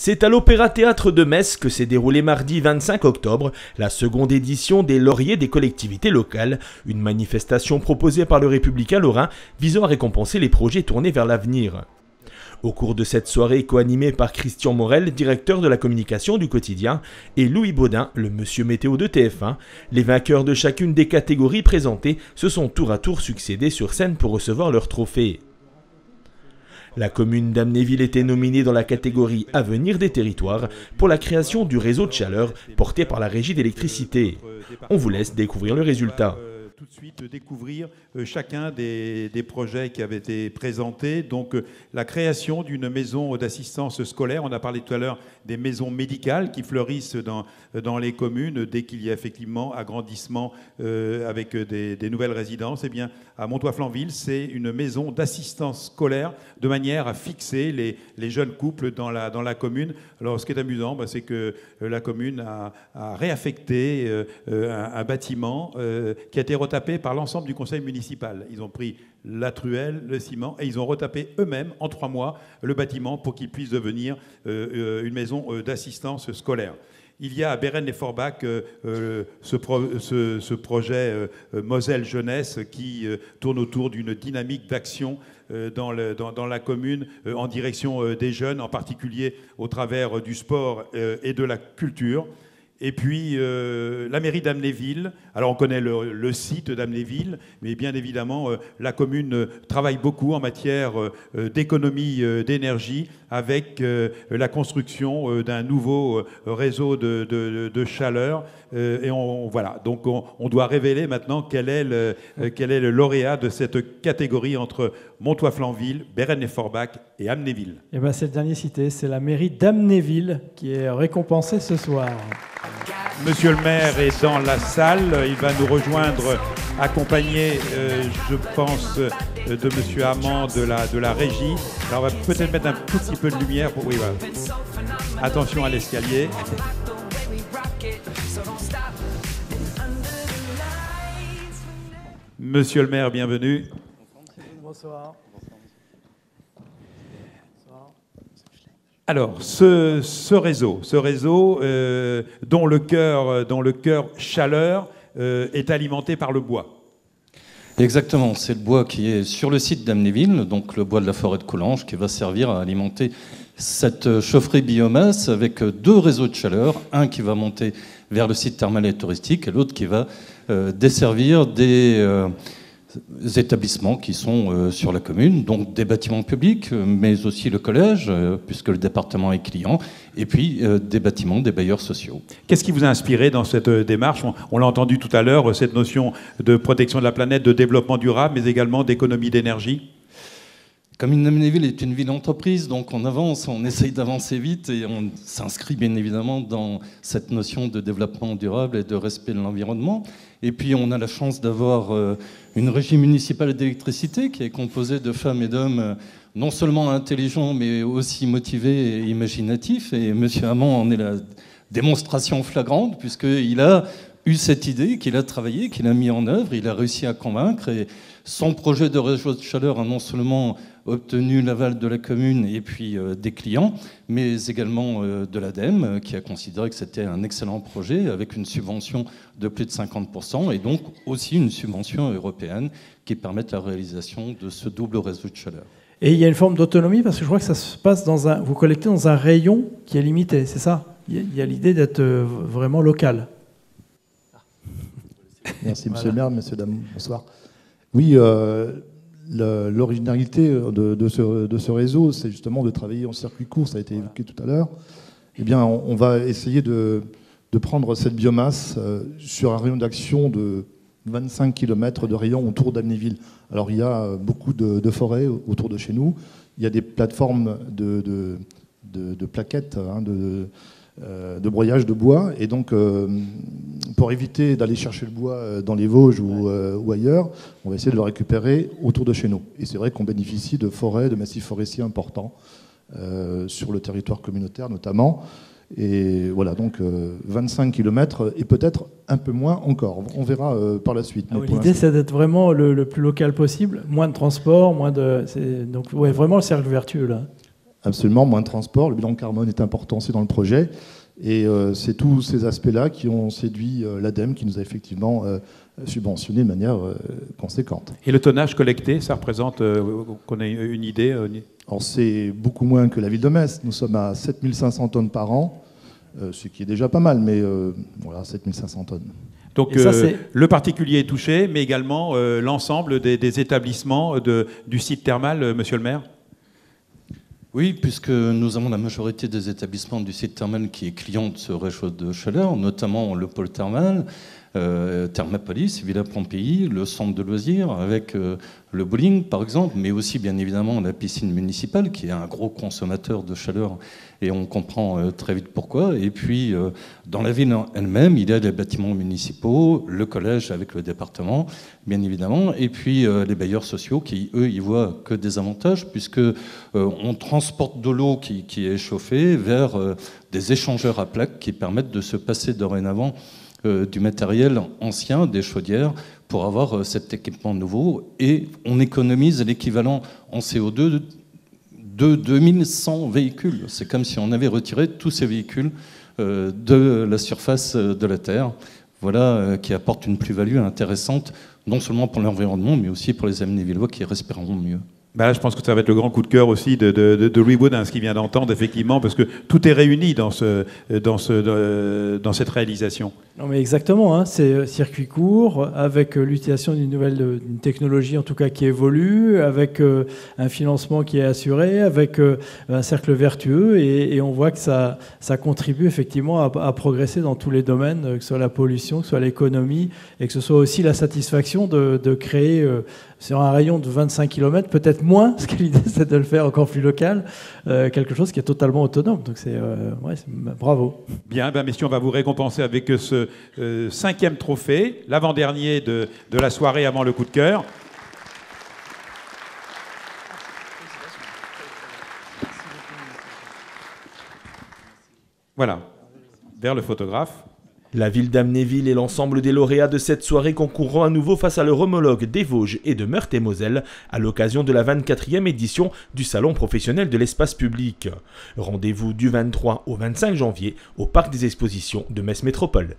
C'est à l'Opéra-Théâtre de Metz que s'est déroulée mardi 25 octobre la seconde édition des Lauriers des collectivités locales, une manifestation proposée par le Républicain lorrain visant à récompenser les projets tournés vers l'avenir. Au cours de cette soirée co-animée par Christian Morel, directeur de la communication du quotidien, et Louis Baudin, le monsieur météo de TF1, les vainqueurs de chacune des catégories présentées se sont tour à tour succédés sur scène pour recevoir leur trophée. La commune d'Amnéville était nominée dans la catégorie Avenir des territoires pour la création du réseau de chaleur porté par la régie d'électricité. On vous laisse découvrir le résultat. Tout de suite découvrir chacun des projets qui avaient été présentés. Donc la création d'une maison d'assistance scolaire. On a parlé tout à l'heure des maisons médicales qui fleurissent dans les communes dès qu'il y a effectivement agrandissement avec des nouvelles résidences. Eh bien, à Montoy-Flanville, c'est une maison d'assistance scolaire de manière à fixer les jeunes couples dans la commune. Alors ce qui est amusant, c'est que la commune a réaffecté un bâtiment qui a été retapé par l'ensemble du conseil municipal. Ils ont pris la truelle, le ciment, et ils ont retapé eux-mêmes en 3 mois le bâtiment pour qu'il puisse devenir une maison d'assistance scolaire. Il y a à Bérennes-lès-Forbach ce projet Moselle Jeunesse qui tourne autour d'une dynamique d'action dans la commune en direction des jeunes, en particulier au travers du sport et de la culture. Et puis la mairie d'Amnéville, alors on connaît le site d'Amnéville, mais bien évidemment la commune travaille beaucoup en matière d'économie d'énergie avec la construction d'un nouveau réseau de chaleur. Et voilà, donc on doit révéler maintenant quel est le lauréat de cette catégorie entre Montoy-Flanville, Bérennes-lès-Forbach et Amnéville. Et ben c'est le dernier cité, c'est la mairie d'Amnéville qui est récompensée ce soir. Monsieur le maire est dans la salle, il va nous rejoindre accompagné, je pense, de monsieur Amand de la régie. Alors on va peut-être mettre un tout petit peu de lumière pour... Oui, voilà. Attention à l'escalier. Monsieur le maire, bienvenue. Bonsoir. Alors, ce réseau dont le cœur chaleur est alimenté par le bois. Exactement, c'est le bois qui est sur le site d'Amnéville, donc le bois de la forêt de Coulanges, qui va servir à alimenter cette chaufferie biomasse avec 2 réseaux de chaleur, un qui va monter vers le site thermal et touristique et l'autre qui va desservir des établissements qui sont sur la commune, donc des bâtiments publics, mais aussi le collège, puisque le département est client, et puis des bâtiments des bailleurs sociaux. Qu'est-ce qui vous a inspiré dans cette démarche ? On l'a entendu tout à l'heure, cette notion de protection de la planète, de développement durable, mais également d'économie d'énergie. Comme Amnéville est une ville-entreprise, donc on avance, on essaye d'avancer vite et on s'inscrit bien évidemment dans cette notion de développement durable et de respect de l'environnement. Et puis on a la chance d'avoir une régie municipale d'électricité qui est composée de femmes et d'hommes non seulement intelligents mais aussi motivés et imaginatifs. Et M. Amand en est la démonstration flagrante puisqu'il a eu cette idée, qu'il a travaillé, qu'il a mis en œuvre, il a réussi à convaincre. Et son projet de réseau de chaleur a non seulement obtenu l'aval de la commune et puis des clients, mais également de l'ADEME, qui a considéré que c'était un excellent projet avec une subvention de plus de 50% et donc aussi une subvention européenne qui permet la réalisation de ce double réseau de chaleur. Et il y a une forme d'autonomie parce que je crois que ça se passe vous collectez dans un rayon qui est limité, c'est ça ? Il y a l'idée d'être vraiment local. Merci Monsieur le maire, messieurs, dames, bonsoir. Oui, l'originalité de ce réseau, c'est justement de travailler en circuit court, ça a été évoqué tout à l'heure. Eh bien, on va essayer de prendre cette biomasse sur un rayon d'action de 25 km de rayon autour d'Amnéville. Alors, il y a beaucoup de forêts autour de chez nous. Il y a des plateformes de plaquettes, de broyage de bois. Et donc, pour éviter d'aller chercher le bois dans les Vosges ou ailleurs, on va essayer de le récupérer autour de chez nous. Et c'est vrai qu'on bénéficie de forêts, de massifs forestiers importants sur le territoire communautaire notamment. Et voilà, donc 25 km et peut-être un peu moins encore. On verra par la suite. L'idée, c'est d'être vraiment le plus local possible, moins de transport, donc ouais, vraiment le cercle vertueux là. Absolument, moins de transport. Le bilan carbone est important aussi dans le projet. Et c'est tous ces aspects-là qui ont séduit l'ADEME, qui nous a effectivement subventionné de manière conséquente. Et le tonnage collecté, ça représente, qu'on ait une idée Alors c'est beaucoup moins que la ville de Metz. Nous sommes à 7500 tonnes par an, ce qui est déjà pas mal, mais voilà, 7500 tonnes. Donc le particulier est touché, mais également l'ensemble des établissements du site thermal, monsieur le maire. Oui, puisque nous avons la majorité des établissements du site thermal qui est client de ce réchaud de chaleur, notamment le pôle thermal, Thermapolis, Villa Pompéi, le centre de loisirs avec le bowling par exemple, mais aussi bien évidemment la piscine municipale qui est un gros consommateur de chaleur et on comprend très vite pourquoi. Et puis dans la ville elle-même, il y a les bâtiments municipaux, le collège avec le département bien évidemment, et puis les bailleurs sociaux qui eux y voient que des avantages puisque on transporte de l'eau qui est chauffée vers des échangeurs à plaques qui permettent de se passer dorénavant du matériel ancien, des chaudières, pour avoir cet équipement nouveau. Et on économise l'équivalent en CO2 de 2100 véhicules. C'est comme si on avait retiré tous ces véhicules de la surface de la Terre. Voilà, qui apporte une plus-value intéressante, non seulement pour l'environnement, mais aussi pour les Amnévillois qui respireront mieux. Ben là, je pense que ça va être le grand coup de cœur aussi de Louis Wood, hein, ce qu'il vient d'entendre, effectivement, parce que tout est réuni dans cette réalisation. Non, mais exactement, hein, c'est circuit court, avec l'utilisation d'une technologie, en tout cas, qui évolue, avec un financement qui est assuré, avec un cercle vertueux, et on voit que ça contribue effectivement à progresser dans tous les domaines, que ce soit la pollution, que ce soit l'économie, et que ce soit aussi la satisfaction de créer, sur un rayon de 25 km, peut-être moins, parce que l'idée c'est de le faire encore plus local, quelque chose qui est totalement autonome. Donc bravo. Bien, ben messieurs, on va vous récompenser avec ce 5e trophée, l'avant-dernier de la soirée avant le coup de cœur. Voilà, vers le photographe. La ville d'Amnéville et l'ensemble des lauréats de cette soirée concourront à nouveau face à leur homologue des Vosges et de Meurthe-et-Moselle à l'occasion de la 24e édition du Salon professionnel de l'espace public. Rendez-vous du 23 au 25 janvier au Parc des Expositions de Metz Métropole.